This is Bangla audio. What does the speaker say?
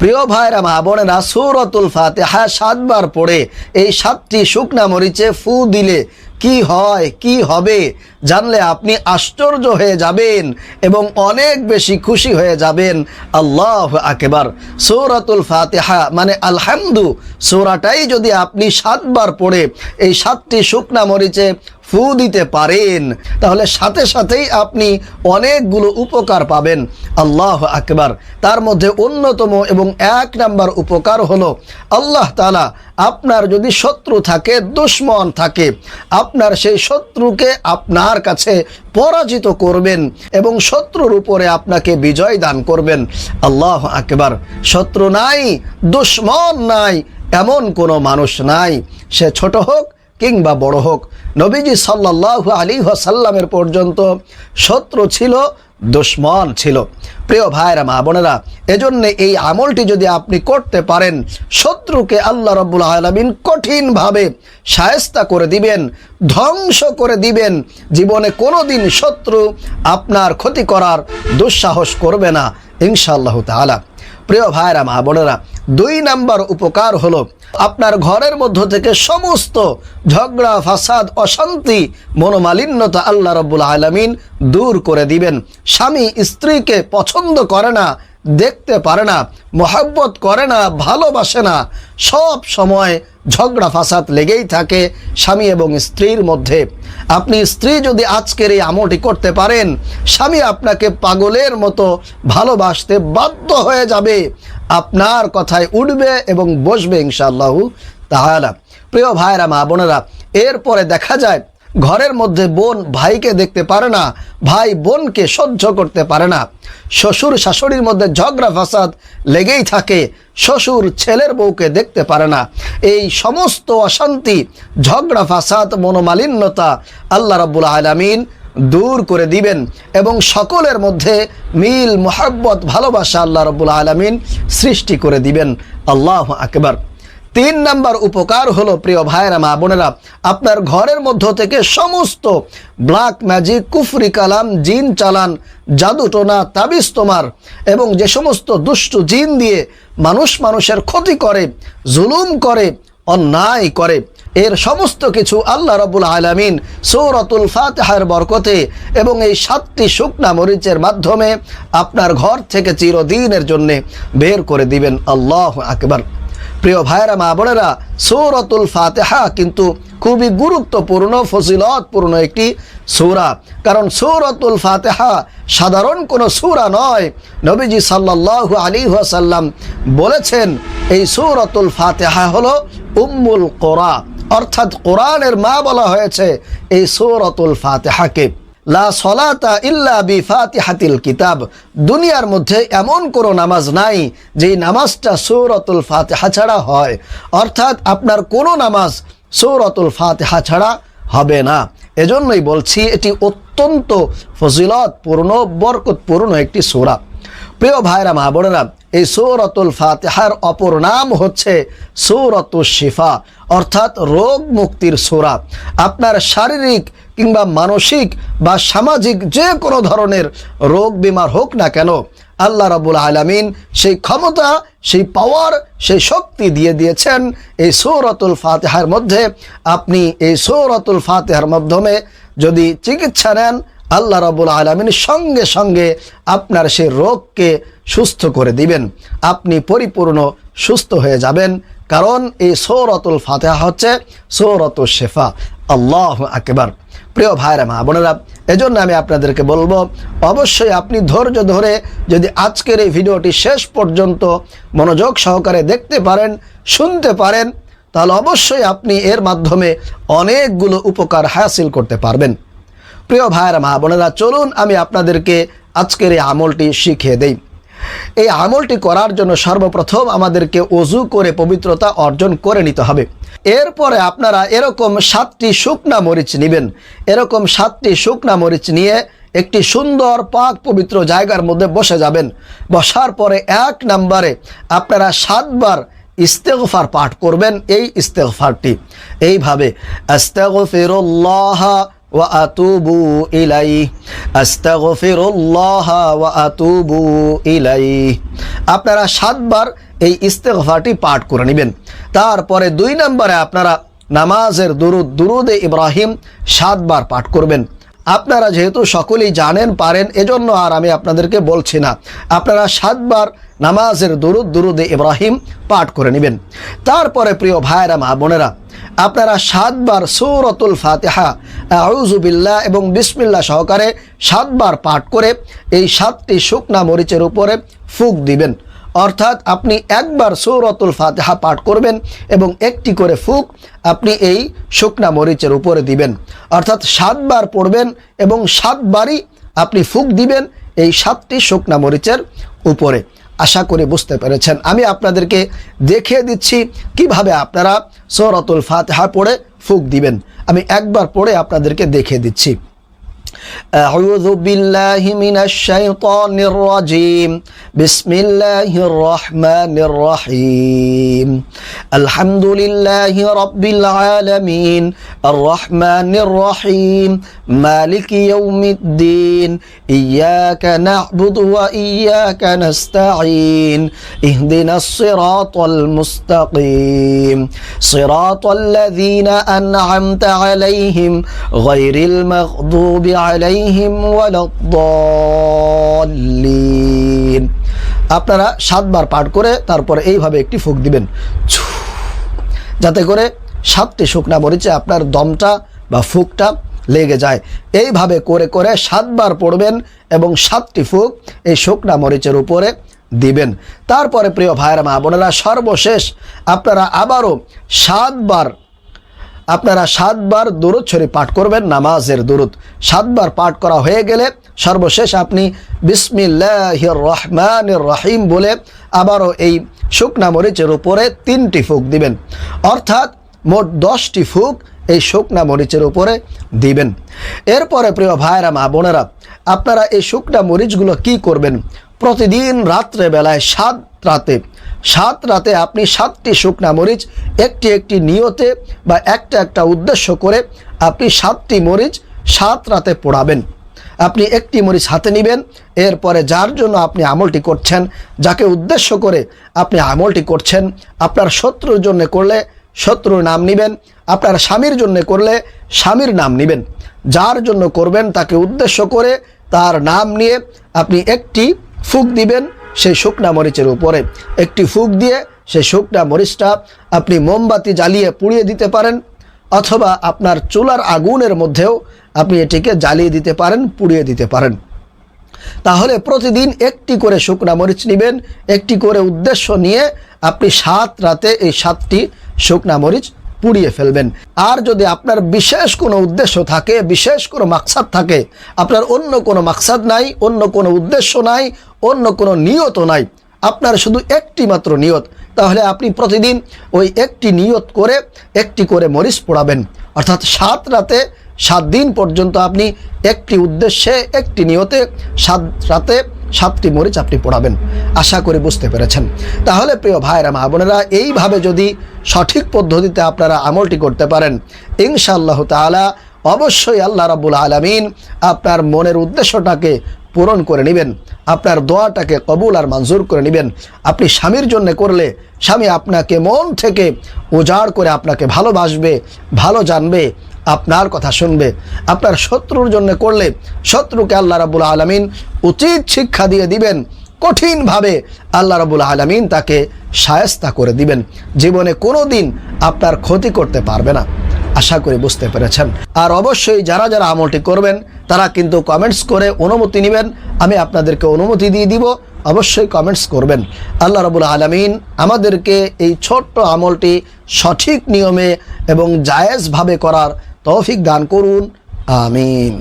প্রিয় ভাইরা মা বোনেরা, সূরাতুল ফাতিহা 7 বার পড়ে এই 7টি শুকনা মরিচে ফু দিলে কি হয়, কি হবে জানলে আপনি আশ্চর্য হয়ে যাবেন এবং অনেক বেশি খুশি হয়ে যাবেন। আল্লাহু আকবার। সূরাতুল ফাতিহা মানে আলহামদু সূরাটাই যদি আপনি 7 বার পড়ে এই 7টি শুকনা মরিচে ফু দিতে পারেন তাহলে সাথে সাথেই আপনি অনেকগুলো উপকার পাবেন। আল্লাহু আকবার। তার মধ্যে অন্যতম এবং 1 নাম্বার উপকার হলো আল্লাহ তাআলা আপনার যদি শত্রু থাকে, দুশমন থাকে, আপনার সেই শত্রুকে আপনার কাছে পরাজিত করবেন এবং শত্রুর উপরে আপনাকে বিজয় দান করবেন। আল্লাহু আকবার। শত্রু নাই, দুশমন নাই, এমন কোনো মানুষ নাই, সে ছোট হোক কিংবা বড় হোক। নবীজি সাল্লাল্লাহু আলাইহি ওয়াসাল্লামের পর্যন্ত শত্রু ছিল, দুশমন ছিল। প্রিয় ভাইরা মা বোনেরা, এজন্য এই আমলটি যদি আপনি করতে পারেন শত্রুকে আল্লাহ রাব্বুল আলামিন কঠিনভাবে শায়েস্তা করে দিবেন, ধ্বংস করে দিবেন। জীবনে কোনোদিন শত্রু আপনার ক্ষতি করার দুঃসাহস করবে না ইনশাআল্লাহ তাআলা। প্রিয় ভাইরা মা বোনেরা, 2 নাম্বার উপকার হলো আপনার ঘরের মধ্য থেকে সমস্ত ঝগড়া, ফাসাদ, অশান্তি, মনোমালিন্যতা আল্লাহ রাব্বুল আলামিন দূর করে দিবেন। স্বামী স্ত্রীকে পছন্দ করে না, দেখতে পারে না, মহব্বত করে না, ভালোবাসে না, সব সময় ঝগড়া ফাসাদ লেগেই থাকে স্বামী এবং স্ত্রীর মধ্যে। আপনি স্ত্রী যদি আজকের এই আমলটি করতে পারেন, স্বামী আপনাকে পাগলের মতো ভালোবাসতে বাধ্য হয়ে যাবে, আপনার কথায় উঠবে এবং বসবে ইনশাআল্লাহ তাআলা। প্রিয় ভাইরা মা বোনেরা, এরপরে দেখা যায় ঘরের মধ্যে বোন ভাইকে দেখতে পারে না, ভাই বোনকে সহ্য করতে পারে না, শ্বশুর শাশুড়ির মধ্যে ঝগড়া ফাসাদ লেগেই থাকে, শ্বশুর ছেলের বউকে দেখতে পারে না। এই সমস্ত অশান্তি, ঝগড়া ফাসাদ, মনোমালিন্যতা আল্লাহ রাব্বুল আলামিন দূর করে দিবেন এবং সকলের মধ্যে মিল, মোহাব্বত, ভালোবাসা আল্লাহ রাব্বুল আলামিন সৃষ্টি করে দিবেন। আল্লাহু আকবার। 3 নাম্বার উপকার হলো প্রিয় ভাইরা মা বোনেরা, আপনার ঘরের মধ্য থেকে সমস্ত ব্ল্যাক ম্যাজিক, কুফরি কালাম, জিন চালান, জাদু টোনা, তাবিজ তোমার এবং যে সমস্ত দুষ্ট জিন দিয়ে মানুষের ক্ষতি করে, জুলুম করে, অন্যায় করে, এর সমস্ত কিছু আল্লাহ রাব্বুল আলামিন সূরাতুল ফাতিহার বরকতে এবং এই 7টি শুকনা মরিচের মাধ্যমে আপনার ঘর থেকে চিরদিনের জন্য বের করে দিবেন। আল্লাহু আকবার। প্রিয় ভাইরা মা বোনেরা, সূরাতুল ফাতিহা কিন্তু খুবই গুরুত্বপূর্ণ, ফজিলতপূর্ণ একটি সূরা। কারণ সূরাতুল ফাতিহা সাধারণ কোনো সূরা নয়। নবীজি সাল্লাল্লাহু আলাইহি ওয়াসাল্লাম বলেছেন এই সূরাতুল ফাতিহা হলো উম্মুল কোরআন, অর্থাৎ কোরআনের মা বলা হয়েছে এই সূরাতুল ফাতিহাকে। লা সলাতা ইল্লা বিফাতিহাতিল কিতাব। দুনিয়ার মধ্যে এমন কোনো নামাজ নাই যেই নামাজটা সূরাতুল ফাতিহা ছাড়া হয়, অর্থাৎ আপনার কোনো নামাজ সূরাতুল ফাতিহা ছাড়া হবে না। এজন্যই বলছি এটি অত্যন্ত ফজিলতপূর্ণ, বরকতপূর্ণ একটি সূরা। প্রিয় ভাইরা মা বোনেরা, এই সূরাতুল ফাতিহার অপর নাম হচ্ছে সূরাতুশ শিফা, অর্থাৎ রোগ মুক্তির সূরা। আপনার শারীরিক কিংবা মানসিক বা সামাজিক যে কোনো ধরনের রোগ বিমার হোক না কেন, আল্লাহ রাব্বুল আলামিন সেই ক্ষমতা, সেই পাওয়ার, সেই শক্তি দিয়ে দিয়েছেন এই সূরাতুল ফাতিহার মধ্যে। আপনি এই সূরাতুল ফাতিহার মাধ্যমে যদি চিকিৎসা নেন, আল্লাহ রাব্বুল আলামিন সঙ্গে সঙ্গে আপনার সেই রোগকে সুস্থ করে দিবেন, আপনি পরিপূর্ণ সুস্থ হয়ে যাবেন। কারণ এই সূরাতুল ফাতিহা হচ্ছে সূরাতুশ শিফা। আল্লাহু আকবার। প্রিয় ভাইরা মা বোনেরা, এজন্য আমি আপনাদেরকে বলবো অবশ্যই আপনি ধৈর্য ধরে যদি আজকের এই ভিডিওটি শেষ পর্যন্ত মনোযোগ সহকারে দেখতে পারেন, শুনতে পারেন, তাহলে অবশ্যই আপনি এর মাধ্যমে অনেকগুলো উপকার হাসিল করতে পারবেন। প্রিয় ভাইরা মা বোনেরা, চলুন আমি আপনাদেরকে আজকের এই আমলটি শিখিয়ে দেই। এই আমলটি করার জন্য সর্বপ্রথম আমাদেরকে ওযু করে পবিত্রতা অর্জন করে নিতে হবে। এরপরে আপনারা এরকম 7টি শুকনা মরিচ নেবেন। এরকম 7টি শুকনা মরিচ নিয়ে একটি সুন্দর পাক পবিত্র জায়গার মধ্যে বসে যাবেন। বসার পরে 1 নম্বরে আপনারা 7 বার ইস্তেগফার পাঠ করবেন। এই ইস্তেগফারটি এইভাবে, আস্তাগফিরুল্লাহ ওয়া আতুবু ইলাইহি, আস্তাগফিরুল্লাহ ওয়া আতুবু ইলাইহি। আপনারা 7 বার এই ইস্তেগফারটি পাঠ করে নেবেন। তারপরে 2 নম্বরে আপনারা নামাজের দুরুদে ইব্রাহিম 7 বার পাঠ করবেন। আপনারা যেহেতু সকলেই জানেন পারেন, এজন্য আর আমি আপনাদেরকে বলছি না। আপনারা 7 বার নামাজের দুরুদে ইব্রাহিম পাঠ করে নেবেন। তারপরে প্রিয় ভাইরা মা বোনেরা, আপনারা 7 বার সূরাতুল ফাতিহা আউযু বিল্লাহ এবং বিসমিল্লাহ সহকারে 7 বার পাঠ করে এই 7টি শুকনা মরিচের উপরে ফুঁক দিবেন। অর্থাৎ আপনি একবার সূরাতুল ফাতিহা পাঠ করবেন এবং একটি করে ফুঁক আপনি এই শুকনা মরিচের উপরে দিবেন। অর্থাৎ 7 বার পড়বেন এবং 7 বারই আপনি ফুঁক দিবেন এই 7টি শুকনা মরিচের উপরে। আশা করি বুঝতে পেরেছেন। আমি আপনাদেরকে দেখিয়ে দিচ্ছি কিভাবে আপনারা সূরাতুল ফাতিহা পড়ে ফুঁক দিবেন। আমি একবার পড়ে আপনাদেরকে দেখিয়ে দিচ্ছি। أعوذ بالله من الشيطان الرجيم بسم الله الرحمن الرحيم الحمد لله رب العالمين الرحمن الرحيم مالك يوم الدين إياك نعبد وإياك نستعين اهدنا الصراط المستقيم صراط الذين أنعمت عليهم غير المغضوب عليهم ولا الضالين। আপনারা 7 বার পাঠ করে তারপরে এইভাবে একটি ফুঁক দিবেন, যাতে করে 7টি শুকনা মরিচে আপনার দমটা বা ফুঁকটা লেগে যায়। এইভাবে করে করে 7 বার পড়বেন এবং 7টি ফুঁক এই শুকনা মরিচের উপরে দিবেন। তারপরে প্রিয় ভাইরা মা বোনেরা, সর্বশেষ আপনারা আবারও 7 বার দুরূদ শরীফ পাঠ করবেন, নামাজের দুরূদ। 7 বার পাঠ করা হয়ে গেলে সর্বশেষ আপনি বিসমিল্লাহির রহমানির রহিম বলে আবারও এই শুকনা মরিচের উপরে 3টি ফুঁক দিবেন। অর্থাৎ মোট 10টি ফুঁক এই শুকনা মরিচের উপরে দিবেন। এরপরে প্রিয় ভাইরা মা বোনেরা, আপনারা এই শুকনা মরিচগুলো কি করবেন? প্রতিদিন রাত্রে বেলায় 7 রাতে আপনি 7টি শুকনা মরিচ একটি একটি নিয়তে বা একটা উদ্দেশ্য করে আপনি 7টি মরিচ 7 রাতে পোড়াবেন। আপনি একটি মরিচ হাতে নেবেন। এরপরে যার জন্য আপনি আমলটি করছেন, যাকে উদ্দেশ্য করে আপনি আমলটি করছেন, আপনার শত্রুর জন্য করলে শত্রুর নাম নেবেন, আপনার স্বামীর জন্য করলে স্বামীর নাম নেবেন। যার জন্য করবেন তাকে উদ্দেশ্য করে তার নাম নিয়ে আপনি একটি ফুঁক দিবেন সেই শুকনা মরিচের উপরে। একটি ফুঁক দিয়ে সেই শুকনা মরিচটা আপনি মোমবাতি জ্বালিয়ে পুড়িয়ে দিতে পারেন, অথবা আপনার চুলার আগুনের মধ্যেও আপনি এটিকে জ্বালিয়ে দিতে পারেন, পুড়িয়ে দিতে পারেন। তাহলে প্রতিদিন একটি করে শুকনা মরিচ নেবেন, একটি করে উদ্দেশ্য নিয়ে আপনি 7 রাতে এই 7টি শুকনা মরিচ পুড়িয়ে ফেলবেন। আর যদি আপনার বিশেষ কোনো উদ্দেশ্য থাকে, বিশেষ কোনো মাকসাদ থাকে, আপনার অন্য কোনো মাকসাদ নাই, অন্য কোনো উদ্দেশ্য নাই, অন্য কোনো নিয়ত নাই, আপনার শুধু একটি মাত্র নিয়ত, তাহলে আপনি প্রতিদিন ওই একটি নিয়ত করে একটি করে মরিচ পোড়াবেন। অর্থাৎ 7 রাতে 7 দিন পর্যন্ত আপনি একটি উদ্দেশ্যে একটি নিয়তে 7 রাতে 7টি মরিচ আপনি পোড়াবেন। আশা করি বুঝতে পেরেছেন। তাহলে প্রিয় ভাইরা মা বোনেরা, এইভাবে যদি সঠিক পদ্ধতিতে আপনারা আমলটি করতে পারেন, ইনশাআল্লাহ তাআলা অবশ্যই আল্লাহ রাব্বুল আলামিন আপনার মনের উদ্দেশ্যটাকে পূরণ করে নেবেন, আপনার দোয়াটাকে কবুল আর মঞ্জুর করে নেবেন। আপনি স্বামীর জন্য করলে স্বামী আপনাকে মন থেকে উজাড় করে আপনাকে ভালোবাসবে, ভালো জানবে, আপনার কথা শুনবে। আপনার শত্রুর জন্য করলে শত্রুকে আল্লাহ রাব্বুল আলামিন উচিত শিক্ষা দিয়ে দিবেন, কঠিনভাবে আল্লাহ রাব্বুল আলামিন তাকে শায়েস্তা করে দিবেন, জীবনে কোনো দিন আপনার ক্ষতি করতে পারবে না। আশা করি বুঝতে পেরেছেন। আর অবশ্যই যারা যারা আমলটি করবেন তারা কিন্তু কমেন্টস করে অনুমতি নেবেন, আমি আপনাদেরকে অনুমতি দিয়ে দিব, অবশ্যই কমেন্টস করবেন। আল্লাহ রাব্বুল আলামিন আমাদেরকে এই ছোট্ট আমলটি সঠিক নিয়মে এবং জায়েজভাবে করার তৌফিক দান করুন, আমিন।